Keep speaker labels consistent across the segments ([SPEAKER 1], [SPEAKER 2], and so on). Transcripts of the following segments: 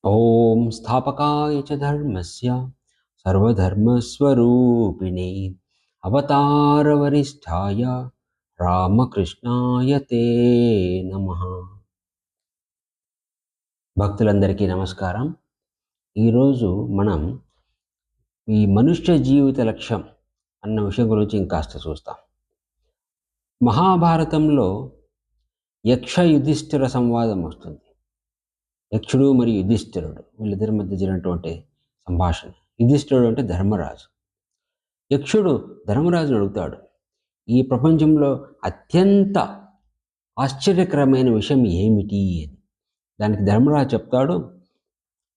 [SPEAKER 1] ఓం స్థాపకాయ చ ధర్మస్య సర్వధర్మస్వరూపిణే అవతారవరిష్ఠాయ రామకృష్ణాయ తే నమః. భక్తులందరికీ నమస్కారం. ఈరోజు మనం ఈ మనుష్య జీవిత లక్ష్యం అన్న విషయం గురించి ఇంకాస్త చూస్తాం. మహాభారతంలో యక్ష యుధిష్ఠిర సంవాదం వస్తుంది. యక్షుడు మరియు యుధిష్ఠిరుడు వీళ్ళిద్దరి మధ్య జరిగినటువంటి సంభాషణ. యుధిష్ఠిరుడు అంటే ధర్మరాజు. యక్షుడు ధర్మరాజును అడుగుతాడు, ఈ ప్రపంచంలో అత్యంత ఆశ్చర్యకరమైన విషయం ఏమిటి అని. దానికి ధర్మరాజు చెప్తాడు,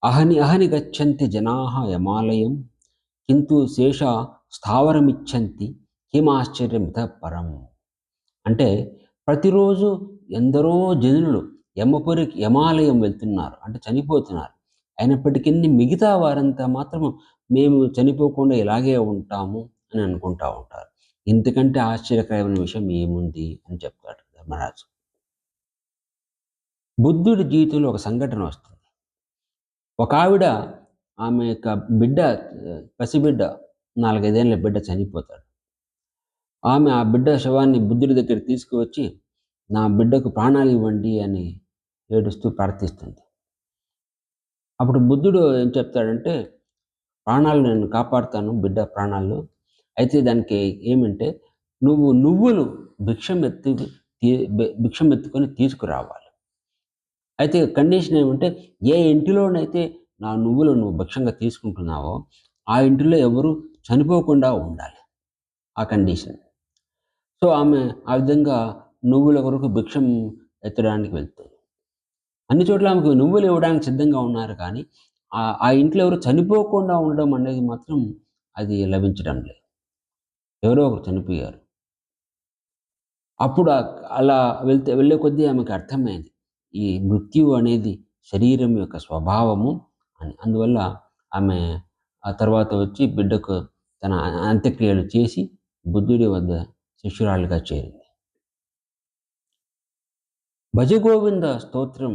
[SPEAKER 1] అహని అహని గచ్చంతి జనాః యమాలయం కింతు శేష స్థావరమిచ్చంతి కిమాశ్చర్యమిత పరం. అంటే ప్రతిరోజు ఎందరో జనులు యమాలయం వెళ్తున్నారు, అంటే చనిపోతున్నారు. అయినప్పటికీ మిగతా వారంతా మాత్రం మేము చనిపోకుండా ఇలాగే ఉంటాము అని అనుకుంటా ఉంటారు. ఇంతకంటే ఆశ్చర్యకరమైన విషయం ఏముంది అని చెప్తాడు ధర్మరాజు. బుద్ధుడి జీవితంలో ఒక సంఘటన వస్తుంది. ఒక ఆవిడ, ఆమె యొక్క బిడ్డ, పసిబిడ్డ, 4-5 ఏళ్ళ బిడ్డ చనిపోతాడు. ఆమె ఆ బిడ్డ శవాన్ని బుద్ధుడి దగ్గర తీసుకువచ్చి, నా బిడ్డకు ప్రాణాలు ఇవ్వండి అని ఏడుస్తూ ప్రార్థిస్తుంది. అప్పుడు బుద్ధుడు ఏం చెప్తాడంటే, ప్రాణాలు నేను కాపాడుతాను, బిడ్డ ప్రాణాలు. అయితే దానికి ఏమంటే, నువ్వులు భిక్షం ఎత్తుకొని తీసుకురావాలి. అయితే కండిషన్ ఏమంటే, ఏ ఇంటిలోనైతే నా నువ్వులు నువ్వు భిక్షంగా తీసుకుంటున్నావో ఆ ఇంటిలో ఎవరు చనిపోకుండా ఉండాలి, ఆ కండిషన్. సో ఆమె ఆ విధంగా నువ్వుల కొరకు భిక్షం ఎత్తడానికి వెళ్తుంది. అన్ని చోట్ల ఆమెకు నువ్వులు ఇవ్వడానికి సిద్ధంగా ఉన్నారు, కానీ ఆ ఇంట్లో ఎవరు చనిపోకుండా ఉండడం అనేది మాత్రం అది లభించడం లేదు. ఎవరో ఒకరు చనిపోయారు. అప్పుడు అలా వెళ్ళే కొద్దీ ఆమెకు అర్థమైంది, ఈ మృత్యువు అనేది శరీరం యొక్క స్వభావము అని. అందువల్ల ఆమె ఆ తర్వాత వచ్చి బిడ్డకు తన అంత్యక్రియలు చేసి బుద్ధుడి వద్ద శిష్యురాలుగా చేరింది. భజగోవింద స్తోత్రం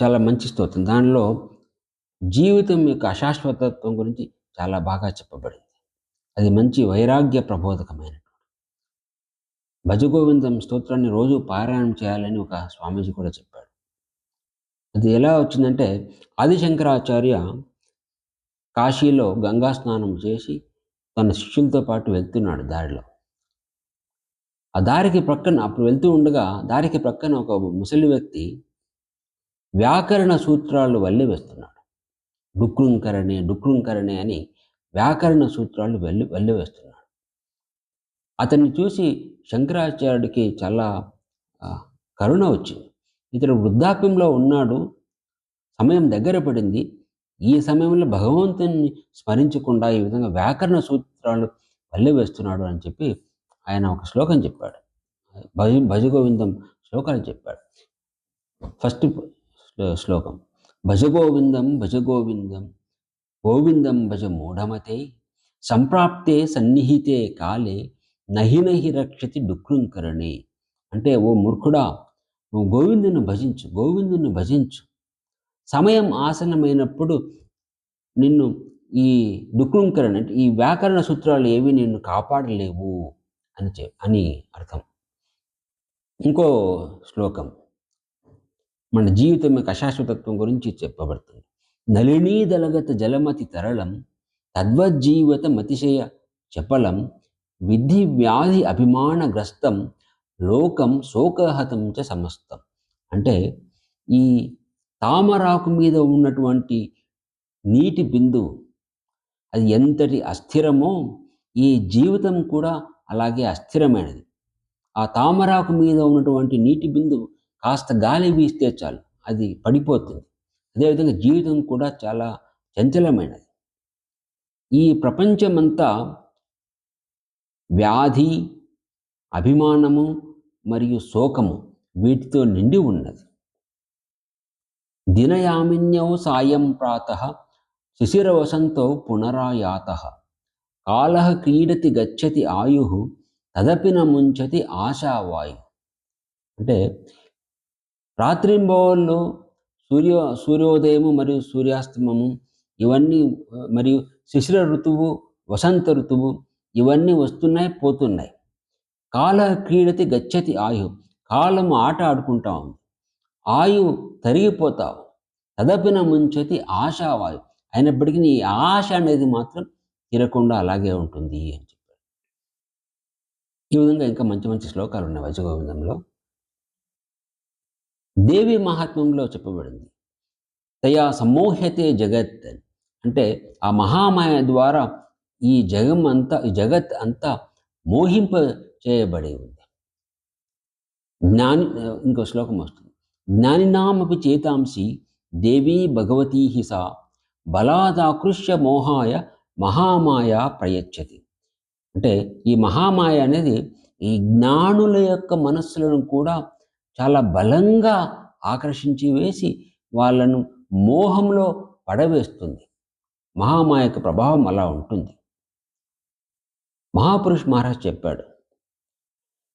[SPEAKER 1] చాలా మంచి స్తోత్రం. దానిలో జీవితం యొక్క అశాశ్వతత్వం గురించి చాలా బాగా చెప్పబడింది. అది మంచి వైరాగ్య ప్రబోధకమైన. భజగోవిందం స్తోత్రాన్ని రోజు పారాయణం చేయాలని ఒక స్వామీజీ కూడా చెప్పాడు. అది ఎలా వచ్చిందంటే, ఆదిశంకరాచార్య కాశీలో గంగా స్నానం చేసి తన శిష్యులతో పాటు వెళ్తున్నాడు దారిలో. ఆ దారికి ప్రక్కన, అప్పుడు వెళ్తూ ఉండగా దారికి ప్రక్కన ఒక ముసలి వ్యక్తి వ్యాకరణ సూత్రాలు వల్లి వేస్తున్నాడు. డుక్రుంకరణే అని వ్యాకరణ సూత్రాలు వల్లి వేస్తున్నాడు. అతన్ని చూసి శంకరాచార్యుడికి చాలా కరుణ వచ్చింది. ఇతడు వృద్ధాప్యంలో ఉన్నాడు, సమయం దగ్గర పడింది, ఈ సమయంలో భగవంతుని స్మరించకుండా ఈ విధంగా వ్యాకరణ సూత్రాలు వల్లి వేస్తున్నాడు అని చెప్పి ఆయన ఒక శ్లోకం చెప్పాడు. భజగోవిందం శ్లోకాలు చెప్పాడు. ఫస్ట్ శ్లోకం, భజగోవిందం భజగోవిందం గోవిందం భజ మూఢమతే సంప్రాప్తే సన్నిహితే కాలే నహి నహి రక్షతి డుక్రుంకరణే. అంటే ఓ మూర్ఖుడా, నువ్వు గోవిందుని భజించు. సమయం ఆసన్నమైనప్పుడు నిన్ను ఈ డుక్రుంకరణ, అంటే ఈ వ్యాకరణ సూత్రాలు ఏవి నిన్ను కాపాడలేవు అని అర్థం. ఇంకో శ్లోకం మన జీవితం యొక్క అశాశ్వతత్వం గురించి చెప్పబడుతుంది. నళినీదలగత జలమతి తరళం తద్వజ్జీవత మతిశయ చపలం విధి వ్యాధి అభిమానగ్రస్తం లోకం శోకహతం చ సమస్తం. అంటే ఈ తామరాకు మీద ఉన్నటువంటి నీటి బిందువు అది ఎంతటి అస్థిరమో ఈ జీవితం కూడా అలాగే అస్థిరమైనది. ఆ తామరాకు మీద ఉన్నటువంటి నీటి బిందువు కాస్త గాలి వీస్తే చాలు అది పడిపోతుంది. అదేవిధంగా జీవితం కూడా చాలా చంచలమైనది. ఈ ప్రపంచమంతా వ్యాధి, అభిమానము మరియు శోకము వీటితో నిండి ఉన్నది. దినయామిన్యౌ సాయం ప్రాతః శిశిరవసంతో పునరాయాతః కాలః క్రీడతి గచ్చతి ఆయుః తదపి న ముంచతి ఆశావాయు. అంటే రాత్రింబవళ్ళు సూర్యోదయము మరియు సూర్యాస్తమము ఇవన్నీ మరియు శిశిర ఋతువు, వసంత ఋతువు ఇవన్నీ వస్తున్నాయి, పోతున్నాయి. కాల క్రీడతి గచ్చతి ఆయుః. కాలము ఆట ఆడుకుంటా ఉంది. ఆయువు తరిగిపోతావు. తదపిన ముంచతి ఆశావాయు. అయినప్పటికీ నీ ఆశ అనేది మాత్రం తీరకుండా అలాగే ఉంటుంది అని చెప్పారు. ఈ విధంగా ఇంకా మంచి మంచి శ్లోకాలు ఉన్నాయి వచగోవిందంలో. దేవి మహాత్మ్యంలో చెప్పబడింది. తయా సమ్మోహ్యతే జగత్ అంటే ఆ మహామాయ ద్వారా ఈ జగత్ అంతా మోహింప చేయబడి ఉంది. ఇంకో శ్లోకం వస్తుంది. జ్ఞానినామపి చేతాంసి దేవీ భగవతీ హి సా బలాదాకృష్య మోహాయ మహామాయ ప్రయచ్చతి. అంటే ఈ మహామాయ అనేది ఈ జ్ఞానుల యొక్క మనస్సులను కూడా చాలా బలంగా ఆకర్షించి వేసి వాళ్ళను మోహంలో పడవేస్తుంది. మహామాయ యొక్క ప్రభావం అలా ఉంటుంది. మహాపురుష్ మహారాజ్ చెప్పాడు,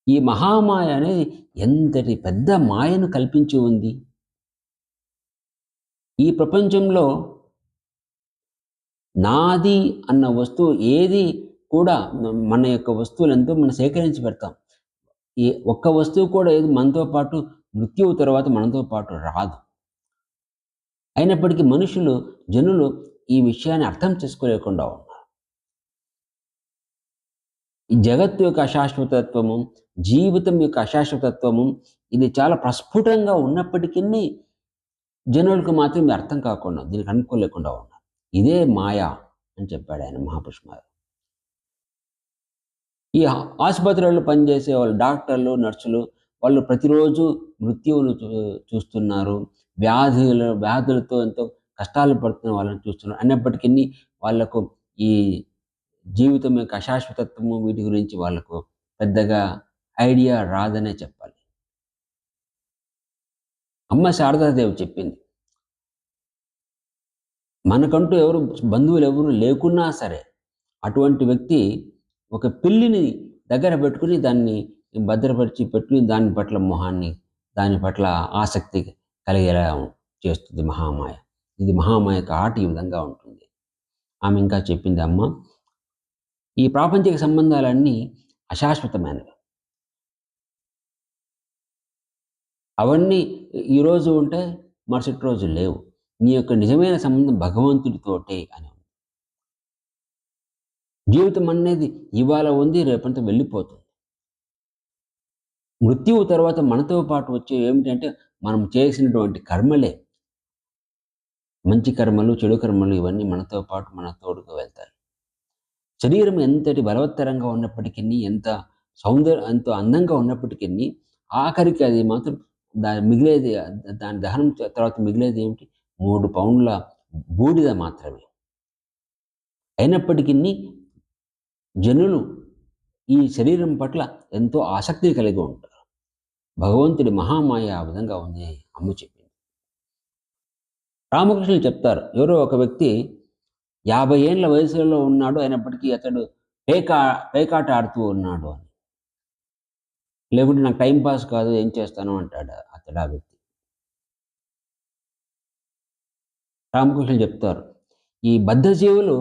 [SPEAKER 1] ఈ మహామాయ అనేది ఎంతటి పెద్ద మాయను కల్పించి ఉంది. ఈ ప్రపంచంలో నాది అన్న వస్తువు ఏది కూడా మన యొక్క వస్తువులు ఎంతో మనం సేకరించి పెడతాం. ఈ ఒక్క వస్తువు కూడా ఏది మనతో పాటు మృత్యువు తర్వాత మనతో పాటు రాదు. అయినప్పటికీ జనులు ఈ విషయాన్ని అర్థం చేసుకోలేకుండా ఉన్నారు. ఈ జగత్తు యొక్క అశాశ్వతత్వము, జీవితం యొక్క అశాశ్వతత్వము ఇది చాలా ప్రస్ఫుటంగా ఉన్నప్పటికీ జనులకు మాత్రం ఇది అర్థం కాకుండా, దీనికి అనుకోలేకుండా ఉన్నారు. ఇదే మాయా అని చెప్పాడు ఆయన మహాపురుషుడు. ఈ ఆసుపత్రుల్లో పనిచేసే వాళ్ళు, డాక్టర్లు, నర్సులు, వాళ్ళు ప్రతిరోజు మృత్యువును చూస్తున్నారు. వ్యాధులతో ఎంతో కష్టాలు పడుతున్న వాళ్ళని చూస్తున్నారు. అయినప్పటికీ వాళ్లకు ఈ జీవితం యొక్క అశాశ్వతత్వము వీటి గురించి వాళ్ళకు పెద్దగా ఐడియా రాదనే చెప్పాలి. అమ్మ శారదాదేవి చెప్పింది, మనకంటూ బంధువులు ఎవరు లేకున్నా సరే అటువంటి వ్యక్తి ఒక పిల్లిని దగ్గర పెట్టుకుని దాన్ని భద్రపరిచి పెట్టుకుని దాని పట్ల దాని పట్ల ఆసక్తి కలిగేలా చేస్తుంది మహామాయ. ఇది మహామాయ యొక్క ఆట ఈ విధంగా ఉంటుంది. ఆమె ఇంకా చెప్పింది, అమ్మ ఈ ప్రాపంచిక సంబంధాలన్నీ అశాశ్వతమైనవి. అవన్నీ ఈరోజు ఉంటే మరుసటి రోజు లేవు. నీ యొక్క నిజమైన సంబంధం భగవంతుడితోటే అని. జీవితం అనేది ఇవాళ ఉంది, రేపంతా వెళ్ళిపోతుంది. మృత్యువు తర్వాత మనతో పాటు వచ్చే ఏమిటంటే మనం చేసినటువంటి కర్మలే. మంచి కర్మలు, చెడు కర్మలు ఇవన్నీ మనతో పాటు మన తోడుకు వెళ్తాయి. శరీరం ఎంతటి బలవత్తరంగా ఉన్నప్పటికీ, ఎంతో అందంగా ఉన్నప్పటికీ ఆఖరికి అది మాత్రం దాని దహనం తర్వాత మిగిలేది ఏమిటి? 3 పౌండ్ల బూడిద మాత్రమే. అయినప్పటికీ జనులు ఈ శరీరం పట్ల ఎంతో ఆసక్తి కలిగి ఉంటారు. భగవంతుడి మహామాయ ఆ విధంగా ఉంది అమ్మ చెప్పింది. రామకృష్ణులు చెప్తారు, ఎవరో ఒక వ్యక్తి 50 ఏళ్ల వయసులో ఉన్నాడు, అయినప్పటికీ అతడు పేకాట ఆడుతూ ఉన్నాడు అని. లేకుంటే నాకు టైం పాస్ కాదు, ఏం చేస్తాను అంటాడు అతడు ఆ వ్యక్తి. రామకృష్ణులు చెప్తారు, ఈ బద్ధజీవులు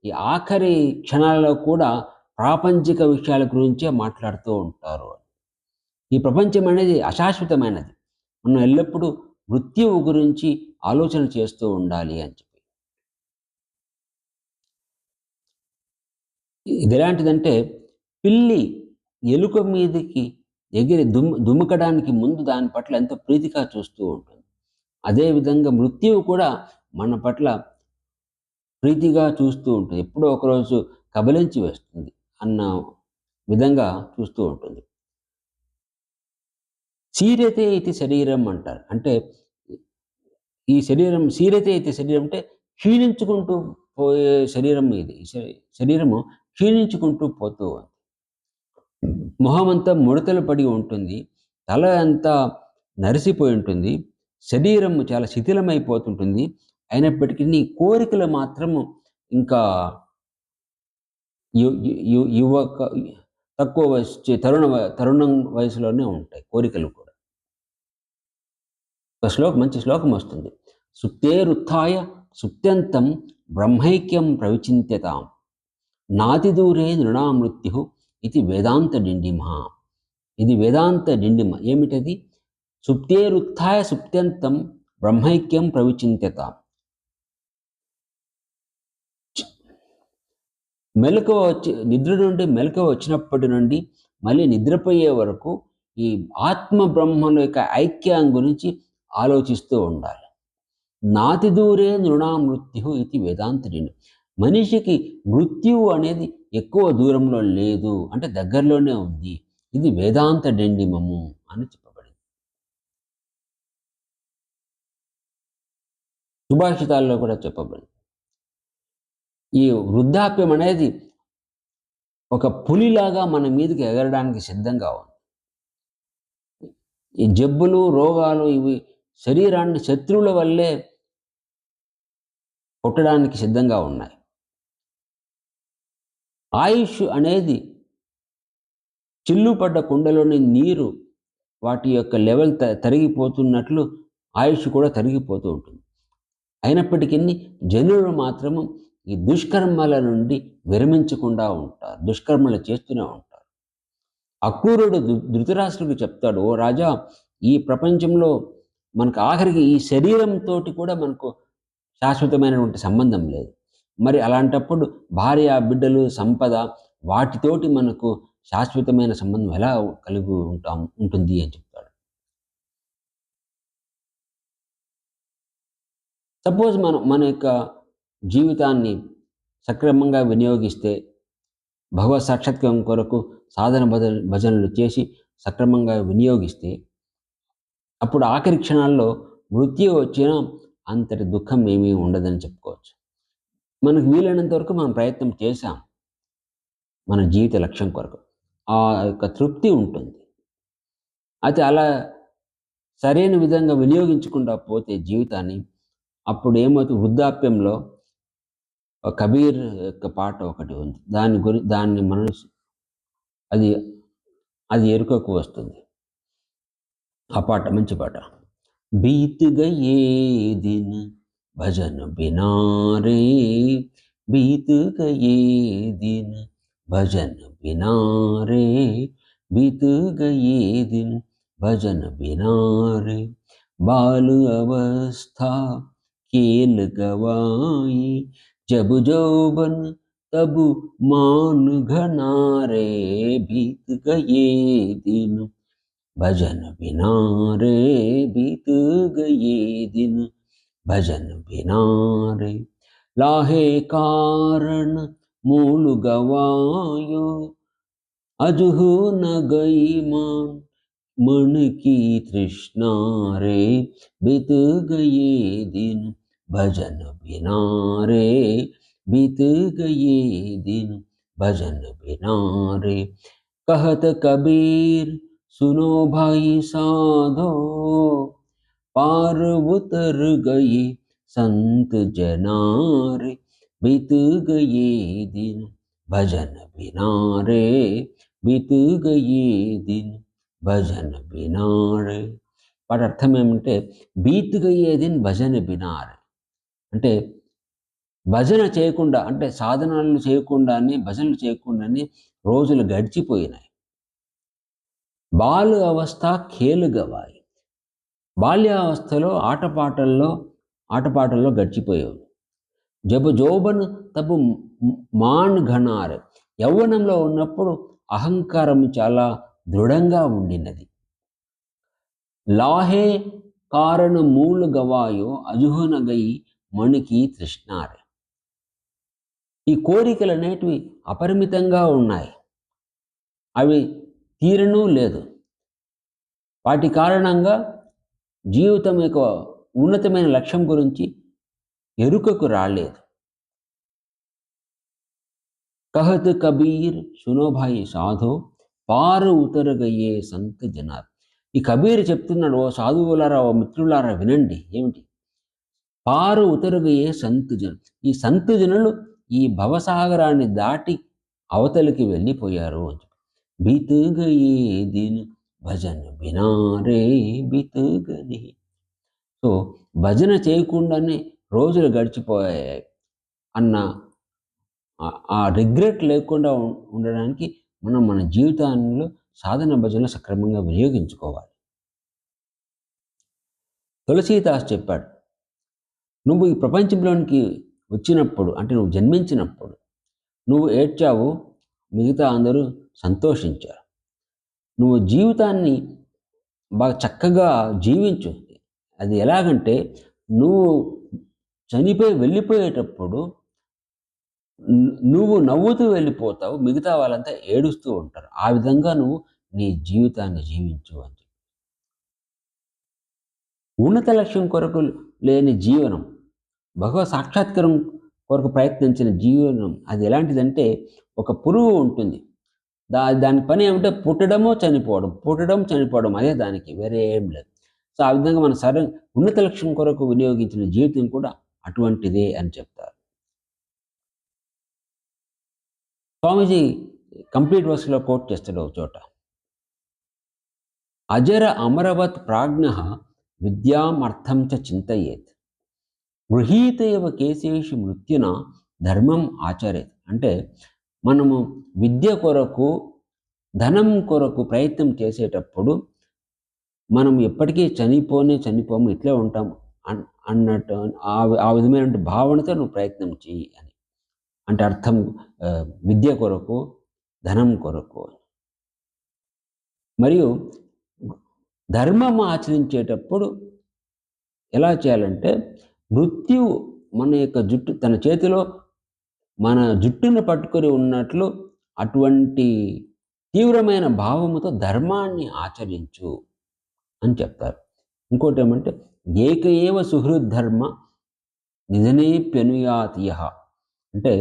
[SPEAKER 1] ఈ ఆఖరి క్షణాలలో కూడా ప్రాపంచిక విషయాల గురించే మాట్లాడుతూ ఉంటారు. ఈ ప్రపంచం అనేది అశాశ్వతమైనది. మనం ఎల్లప్పుడూ మృత్యువు గురించి ఆలోచన చేస్తూ ఉండాలి అని చెప్పి. ఇది ఎలాంటిదంటే, పిల్లి ఎలుక మీదకి ఎగిరి దుముకడానికి ముందు దాని పట్ల ఎంతో ప్రీతిగా చూస్తూ ఉంటుంది. అదేవిధంగా మృత్యువు కూడా మన పట్ల ప్రీతిగా చూస్తూ ఉంటుంది. ఎప్పుడో ఒకరోజు కబలించి వేస్తుంది అన్న విధంగా చూస్తూ ఉంటుంది. సీరతే ఇది శరీరం అంటారు. అంటే ఈ శరీరం సీరతే ఇది శరీరం అంటే క్షీణించుకుంటూ పోయే శరీరం ఇది. శరీరము క్షీణించుకుంటూ పోతూ ఉంది. మొహమంతా ముడతలు పడి ఉంటుంది. తల అంతా నరిసిపోయి ఉంటుంది. శరీరం చాలా శిథిలమైపోతుంటుంది. అయినప్పటికీ కోరికలు మాత్రము ఇంకా యువక తక్కువ వయసు తరుణం వయసులోనే ఉంటాయి కోరికలు కూడా. మంచి శ్లోకం వస్తుంది. సుప్తేరుత్థాయ సుప్త్యంతం బ్రహ్మైక్యం ప్రవిచింత్యతాం నాతిదూరే నృణామృత్యు ఇది వేదాంత డిండిమ. ఇది వేదాంత డిండిమ. ఏమిటది? సుప్తేరుత్థాయ సుప్త్యంతం బ్రహ్మైక్యం ప్రవిచింత్యతాం. మెలకువ నిద్ర నుండి మెలకువ వచ్చినప్పటి నుండి మళ్ళీ నిద్రపోయే వరకు ఈ ఆత్మ బ్రహ్మల యొక్క ఐక్యం గురించి ఆలోచిస్తూ ఉండాలి. నాతి దూరే నృణా మృత్యు ఇది వేదాంతుడిని. మనిషికి మృత్యువు అనేది ఎక్కువ దూరంలో లేదు, అంటే దగ్గరలోనే ఉంది. ఇది వేదాంత డిండిమము అని చెప్పబడింది. సుభాషితాల్లో కూడా చెప్పబడింది. ఈ వృద్ధాప్యం అనేది ఒక పులిలాగా మన మీదకి ఎగరడానికి సిద్ధంగా ఉంది. ఈ జబ్బులు, రోగాలు ఇవి శరీరాన్ని శత్రువుల వల్లే కొట్టడానికి సిద్ధంగా ఉన్నాయి. ఆయుష్ అనేది చిల్లుపడ్డ కుండలోని నీరు వాటి యొక్క లెవెల్ తరిగిపోతున్నట్లు ఆయుష్ కూడా తరిగిపోతూ ఉంటుంది. అయినప్పటికీ జనులు మాత్రము ఈ దుష్కర్మల నుండి విరమించకుండా ఉంటారు, దుష్కర్మలు చేస్తూనే ఉంటారు. అక్రూరుడు ధృతరాష్ట్రుడికి చెప్తాడు, ఓ రాజా, ఈ ప్రపంచంలో మనకు ఆఖరికి ఈ శరీరంతో కూడా మనకు శాశ్వతమైనటువంటి సంబంధం లేదు. మరి అలాంటప్పుడు భార్య, బిడ్డలు, సంపద వాటితోటి మనకు శాశ్వతమైన సంబంధం ఎలా కలిగి ఉంటుంది అని చెప్తాడు. సపోజ్ మన యొక్క జీవితాన్ని సక్రమంగా వినియోగిస్తే, భగవత్ సాక్షాత్కారం కొరకు సాధన భజనలు చేసి సక్రమంగా వినియోగిస్తే, అప్పుడు ఆఖరి క్షణాల్లో మృత్యు వచ్చినా అంతటి దుఃఖం ఏమీ ఉండదని చెప్పుకోవచ్చు. మనకు వీలైనంత వరకు మనం ప్రయత్నం చేశాం మన జీవిత లక్ష్యం కొరకు, ఆ యొక్క తృప్తి ఉంటుంది. అయితే అలా సరైన విధంగా వినియోగించకుండా పోతే జీవితాన్ని, అప్పుడు ఏమవుతుంది, వృద్ధాప్యంలో కబీర్ యొక్క పాట ఒకటి ఉంది, దాన్ని మనసు అది ఎరుకకు వస్తుంది. ఆ పాట మంచి పాట. బీత్ గయే దిన్ భజన్ బినా రే, బీత్ గయే దిన్ భజన్ బినా రే, బీత్ గయే దిన్ భజన్ బినా రే, బాल अवस्था खेल गवाई, जब जौबन तब मान घना रे, बीत गए दिन भजन बिना रे, बीत गए दिन भजन बिना रे, लाहे कारण मूल गवायो, अजहु न गई मान मन की तृष्णा रे, बीत गए दिन भजन बिना रे, बीत गए दिन भजन बिना रे, कहत कबीर सुनो भाई साधो, पार उतर गए संत जना रे, बीत गए दिन भजन बिना रे, बीत गए दिन భజన బినారే. వాటి అర్థం ఏమంటే, బీతుగయ్యేదిన్ భజన బినారే అంటే భజన చేయకుండా, అంటే సాధనాలు చేయకుండానే, భజనలు చేయకుండానే రోజులు గడిచిపోయినాయి. బాలు అవస్థ ఖేలు గవాయి, బాల్యావస్థలో ఆటపాటల్లో గడిచిపోయేవి. జబు జోబన్ తబు మాన్ ఘనారే, యవ్వనంలో ఉన్నప్పుడు అహంకారం చాలా దృఢంగా ఉండినది. లాహే కారణ మూలు గవాయో అజుహనగై మణికి తృష్ణారే, ఈ కోరికలు అనేటివి అపరిమితంగా ఉన్నాయి, అవి తీరనూ లేదు. వాటి కారణంగా జీవితం యొక్క ఉన్నతమైన లక్ష్యం గురించి ఎరుకకు రాలేదు. కహత్ కబీర్ సునోభాయి సాధో, పారు ఉతరగయ్యే సంత జనార్. ఈ కబీర్ చెప్తున్నాడు, ఓ సాధువులారా, ఓ మిత్రులారా వినండి. ఏమిటి? పారు ఉతరగయ్యే సంతు జనం. ఈ సంతు జనులు ఈ భవసాగరాన్ని దాటి అవతలికి వెళ్ళిపోయారు అని చెప్పి. బీతుగయే దిన్ భజన్ బినారే, బీతుగని. సో భజన చేయకుండానే రోజులు గడిచిపోయాయి అన్న ఆ రిగ్రెట్ లేకుండా ఉండడానికి మనం మన జీవితాల్లో సాధన భజనలు సక్రమంగా వినియోగించుకోవాలి. తులసీదాస్ చెప్పాడు, నువ్వు ఈ ప్రపంచంలోనికి వచ్చినప్పుడు, అంటే నువ్వు జన్మించినప్పుడు నువ్వు ఏడ్చావు, మిగతా అందరూ సంతోషించారు. నువ్వు జీవితాన్ని బాగా చక్కగా జీవించు. అది ఎలాగంటే, నువ్వు చనిపోయి వెళ్ళిపోయేటప్పుడు నువ్వు నవ్వుతూ వెళ్ళిపోతావు, మిగతా వాళ్ళంతా ఏడుస్తూ ఉంటారు. ఆ విధంగా నువ్వు నీ జీవితాన్ని జీవించు అని. ఉన్నత లక్ష్యం కొరకు లేని జీవనం, భగవత్ సాక్షాత్కారం కొరకు ప్రయత్నించిన జీవనం అది ఎలాంటిదంటే, ఒక పురుగు ఉంటుంది. దాని పని ఏమంటే పుట్టడము, చనిపోవడం, పుట్టడం, చనిపోవడం, అదే దానికి, వేరే ఏం లేదు. సో ఆ విధంగా మన ఉన్నత లక్ష్యం కొరకు వినియోగించిన జీవితం కూడా అటువంటిదే అని చెప్తారు. స్వామీజీ కంప్లీట్ వర్స్లో కోట్ చేస్తాడు ఒక చోట, అజర అమరవత్ ప్రాజ్ఞ విద్యామర్థం చ చింతయేత్ గృహీత ఇవ కేశేషు మృత్యున ధర్మం ఆచరేత్. అంటే మనము విద్య కొరకు, ధనం కొరకు ప్రయత్నం చేసేటప్పుడు మనం ఎప్పటికీ చనిపోము, ఇట్లే ఉంటాం అన్నట్టు ఆ విధమైన భావనతో నువ్వు ప్రయత్నం చెయ్యి అని. అంటే అర్థం విద్య కొరకు, ధనం కొరకు. మరియు ధర్మం ఆచరించేటప్పుడు ఎలా చేయాలంటే, మృత్యువు మన యొక్క తన చేతిలో మన జుట్టును పట్టుకొని ఉన్నట్లు అటువంటి తీవ్రమైన భావముతో ధర్మాన్ని ఆచరించు అని చెప్తారు. ఇంకోటి ఏమంటే, ఏక ఏవ సుహృద్ధర్మ నిధనేప్యనుయాతియ. అంటే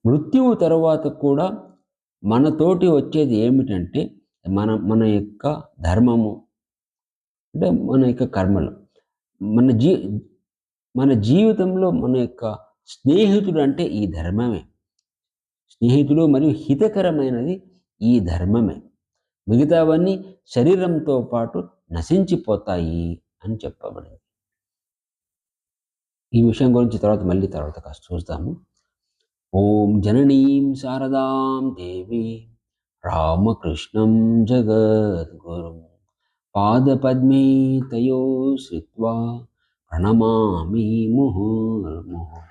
[SPEAKER 1] మృత్యువు తర్వాత కూడా మనతోటి వచ్చేది ఏమిటంటే, మన యొక్క ధర్మము, అంటే మన యొక్క కర్మలు. మన జీవితంలో మన యొక్క స్నేహితుడు అంటే ఈ ధర్మమే. స్నేహితుడు మరియు హితకరమైనది ఈ ధర్మమే. మిగతావన్నీ శరీరంతో పాటు నశించిపోతాయి అని చెప్పబడింది. ఈ విషయం గురించి తర్వాత కాస్త చూస్తాము. ఓం జననీం శారదాం దేవి రామకృష్ణం జగద్గురుం పాదపద్మే తయో శ్రిత్వా ప్రణమామి ముహుర్ముహుః.